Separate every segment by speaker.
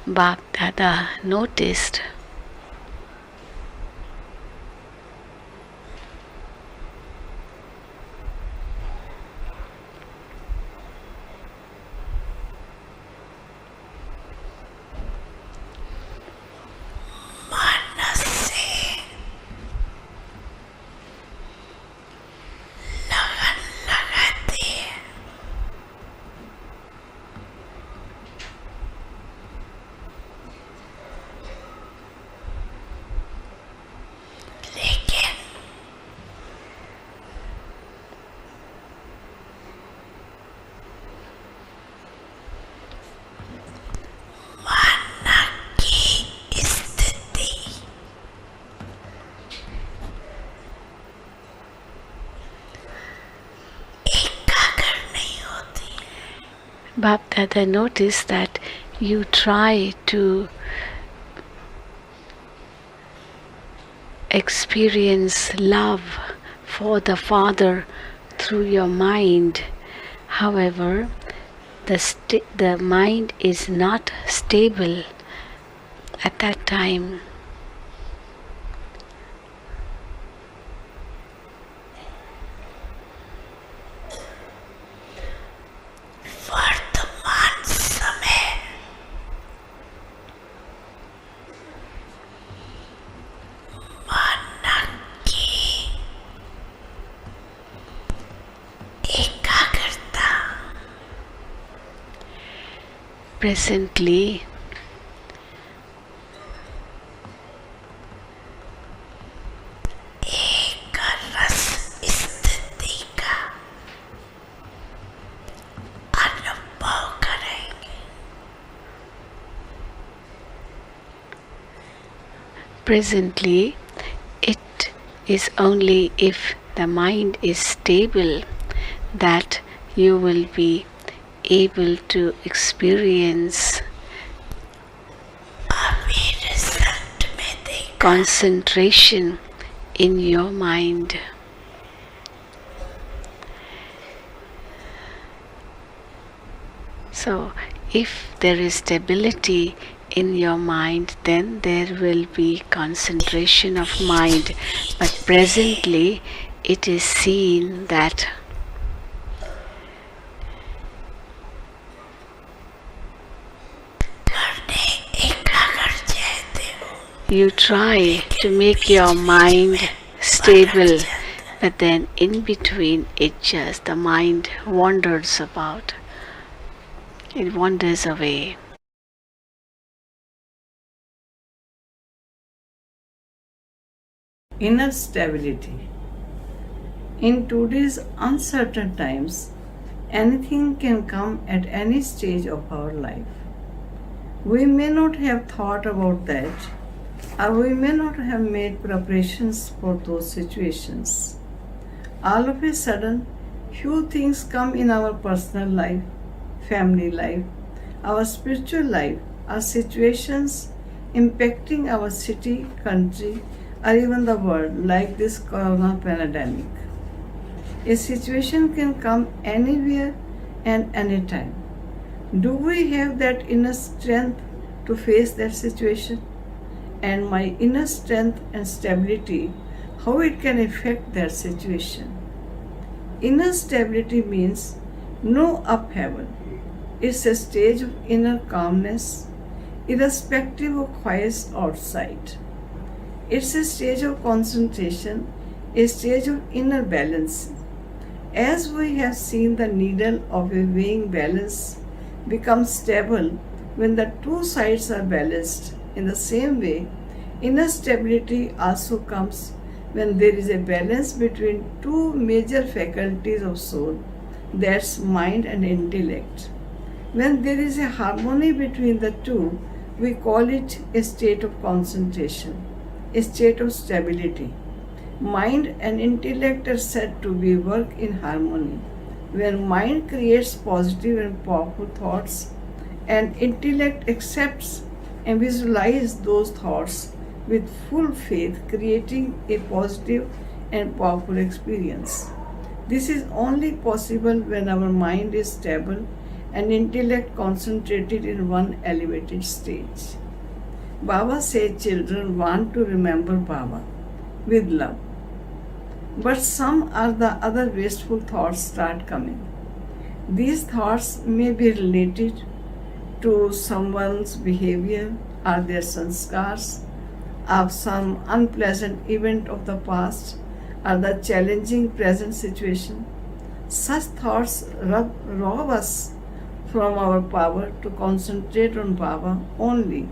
Speaker 1: Bap Dada noticed Bap Dada noticed that you try to experience love for the Father through your mind. However, the mind is not stable at that time. Presently, presently, it is only if the mind is stable that you will be able to experience concentration in your mind. So, if there is stability in your mind, then there will be concentration of mind. But presently, it is seen that you try to make your mind stable, but then in between the mind wanders about. It wanders away.
Speaker 2: Inner stability. In today's uncertain times, anything can come at any stage of our life. We may not have thought about that, or we may not have made preparations for those situations. All of a sudden, few things come in our personal life, family life, our spiritual life, our situations impacting our city, country, or even the world, like this corona pandemic. A situation can come anywhere and anytime. Do we have that inner strength to face that situation? And my inner strength and stability, how it can affect that situation? Inner stability means no upheaval. It's a stage of inner calmness, irrespective of chaos outside. It's a stage of concentration, a stage of inner balance. As we have seen, the needle of a weighing balance becomes stable when the two sides are balanced. In the same way, inner stability also comes when there is a balance between two major faculties of soul, that's mind and intellect. When there is a harmony between the two, we call it a state of concentration, a state of stability. Mind and intellect are said to be work in harmony. When mind creates positive and powerful thoughts, and intellect accepts and visualizes those thoughts with full faith, creating a positive and powerful experience. This is only possible when our mind is stable and intellect concentrated in one elevated stage. Baba said children want to remember Baba with love. But some are the other wasteful thoughts start coming. These thoughts may be related to someone's behavior or their sanskars of some unpleasant event of the past or the challenging present situation. Such thoughts rob us from our power to concentrate on Baba only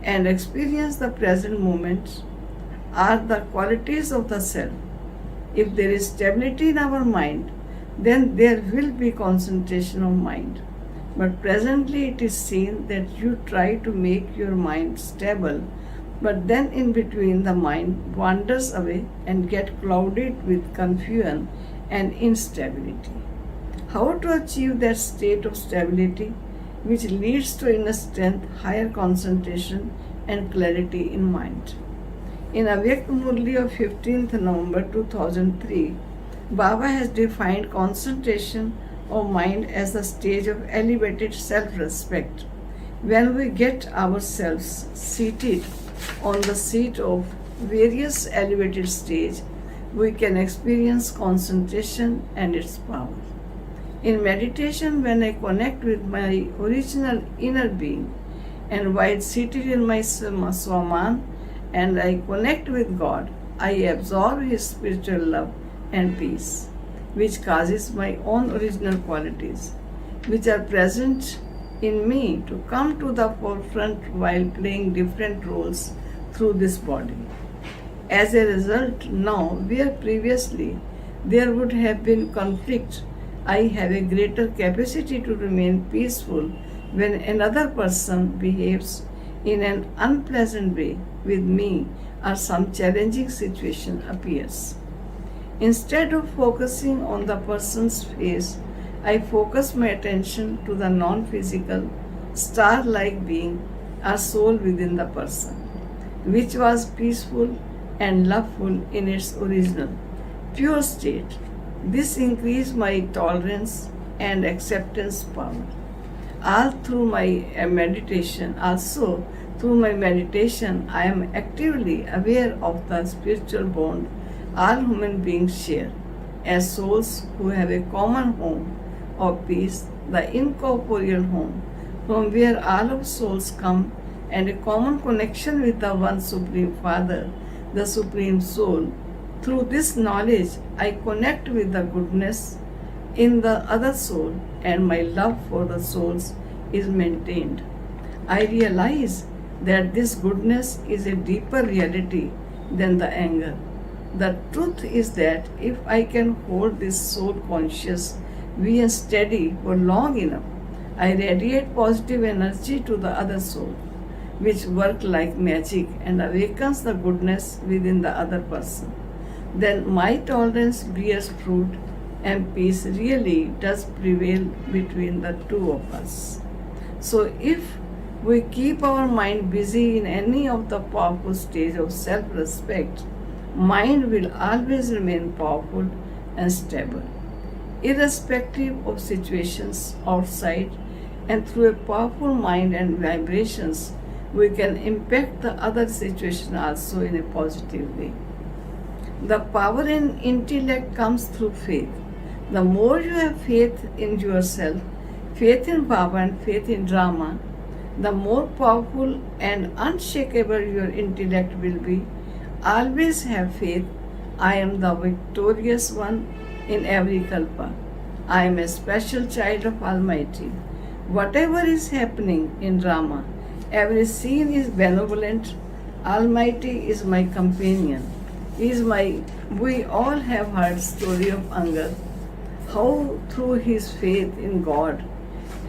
Speaker 2: and experience the present moment are the qualities of the self. If there is stability in our mind, then there will be concentration of mind. But presently it is seen that you try to make your mind stable, but then in between the mind wanders away and get clouded with confusion and instability. How to achieve that state of stability which leads to inner strength, higher concentration and clarity in mind? In Avyakt Murli of 15th November 2003, Baba has defined concentration of mind as the stage of elevated self-respect. When we get ourselves seated on the seat of various elevated stage, we can experience concentration and its power. In meditation, when I connect with my original inner being, and while seated in my Swaman, and I connect with God, I absorb His spiritual love and peace, which causes my own original qualities, which are present in me, to come to the forefront while playing different roles through this body. As a result, now, where previously there would have been conflict, I have a greater capacity to remain peaceful when another person behaves in an unpleasant way with me or some challenging situation appears. Instead of focusing on the person's face, I focus my attention to the non-physical, star-like being or soul within the person, which was peaceful and loveful in its original, pure state. This increased my tolerance and acceptance power. All through my meditation, also through my meditation, I am actively aware of the spiritual bond all human beings share as souls who have a common home of peace, the incorporeal home from where all of souls come, and a common connection with the one Supreme Father, the Supreme Soul. Through this knowledge, I connect with the goodness in the other soul, and my love for the souls is maintained. I realize that this goodness is a deeper reality than the anger. The truth is that if I can hold this soul conscious, being steady for long enough, I radiate positive energy to the other soul, which work like magic and awakens the goodness within the other person. Then my tolerance bears fruit and peace really does prevail between the two of us. So if we keep our mind busy in any of the powerful stage of self-respect, mind will always remain powerful and stable, irrespective of situations outside, and through a powerful mind and vibrations, we can impact the other situation also in a positive way. The power in intellect comes through faith. The more you have faith in yourself, faith in Baba and faith in Rama, the more powerful and unshakable your intellect will be. Always have faith. I am the victorious one in every kalpa. I am a special child of Almighty. Whatever is happening in Rama, every scene is benevolent. Almighty is my companion. We all have heard story of Angad, how through his faith in God,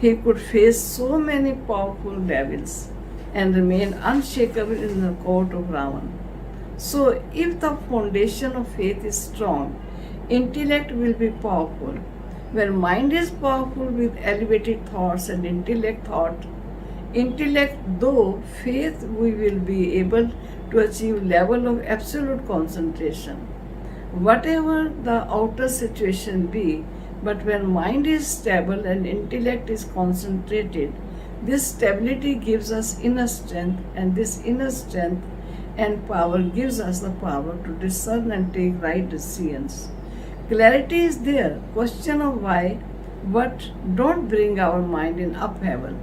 Speaker 2: he could face so many powerful devils and remain unshakable in the court of Ravan. So if the foundation of faith is strong, intellect will be powerful. When mind is powerful with elevated thoughts and intellect though faith, we will be able to achieve level of absolute concentration. Whatever the outer situation be, But when mind is stable and intellect is concentrated, this stability gives us inner strength, and this inner strength and power gives us the power to discern and take right decisions. Clarity is there. Question of why, but don't bring our mind in upheaval.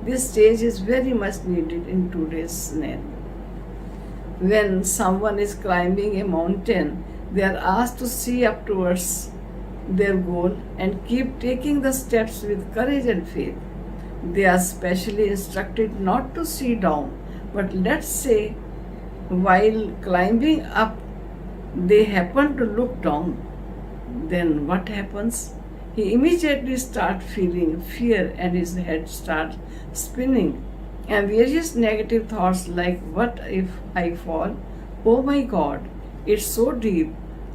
Speaker 2: This stage is very much needed in today's scenario. When someone is climbing a mountain, they are asked to see up towards their goal and keep taking the steps with courage and faith. They are specially instructed not to see down, but let's say while climbing up they happen to look down. Then what happens? He immediately starts feeling fear and his head starts spinning. And various negative thoughts like, what if I fall? Oh my God, it's so deep,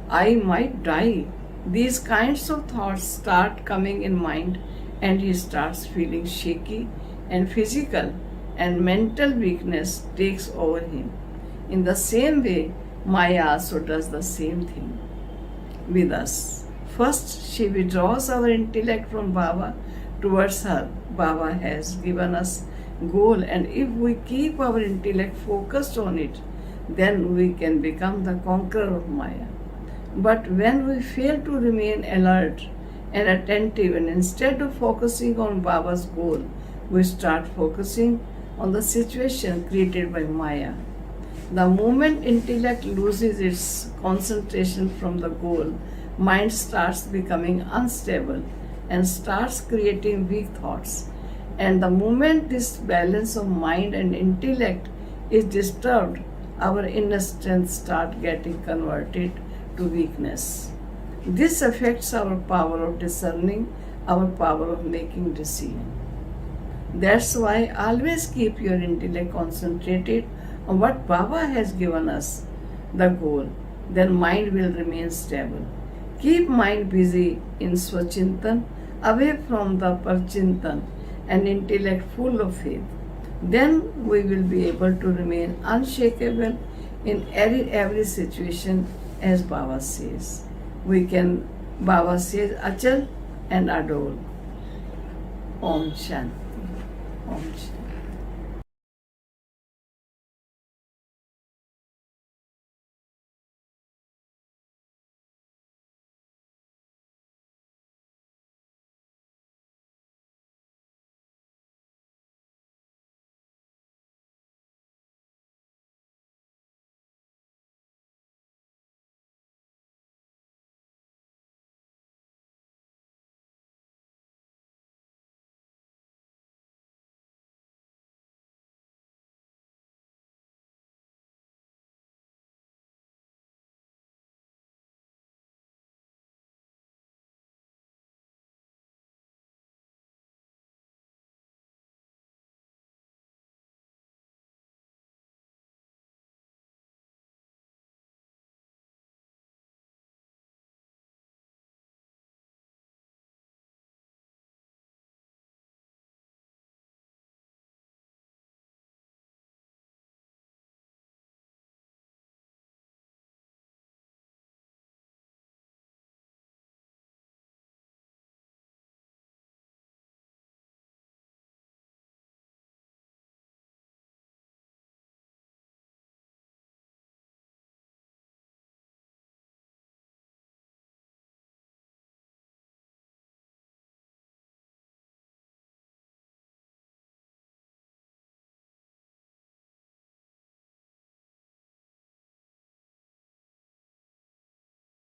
Speaker 2: I might die. These kinds of thoughts start coming in mind and he starts feeling shaky and physical and mental weakness takes over him. In the same way, Maya also does the same thing with us. First, she withdraws our intellect from Baba towards her. Baba has given us goal, and if we keep our intellect focused on it, then we can become the conqueror of Maya. But when we fail to remain alert and attentive, and instead of focusing on Baba's goal, we start focusing on the situation created by Maya. The moment intellect loses its concentration from the goal, mind starts becoming unstable and starts creating weak thoughts. And the moment this balance of mind and intellect is disturbed, our inner strength starts getting converted to weakness. This affects our power of discerning, our power of making decisions. That's why always keep your intellect concentrated on what Baba has given us, the goal. Then mind will remain stable. Keep mind busy in Swachintan, away from the Parchintan, and intellect full of faith. Then we will be able to remain unshakable in every situation, as Baba says. Baba says, Achal and Adol. Om Shanti. Om Shanti.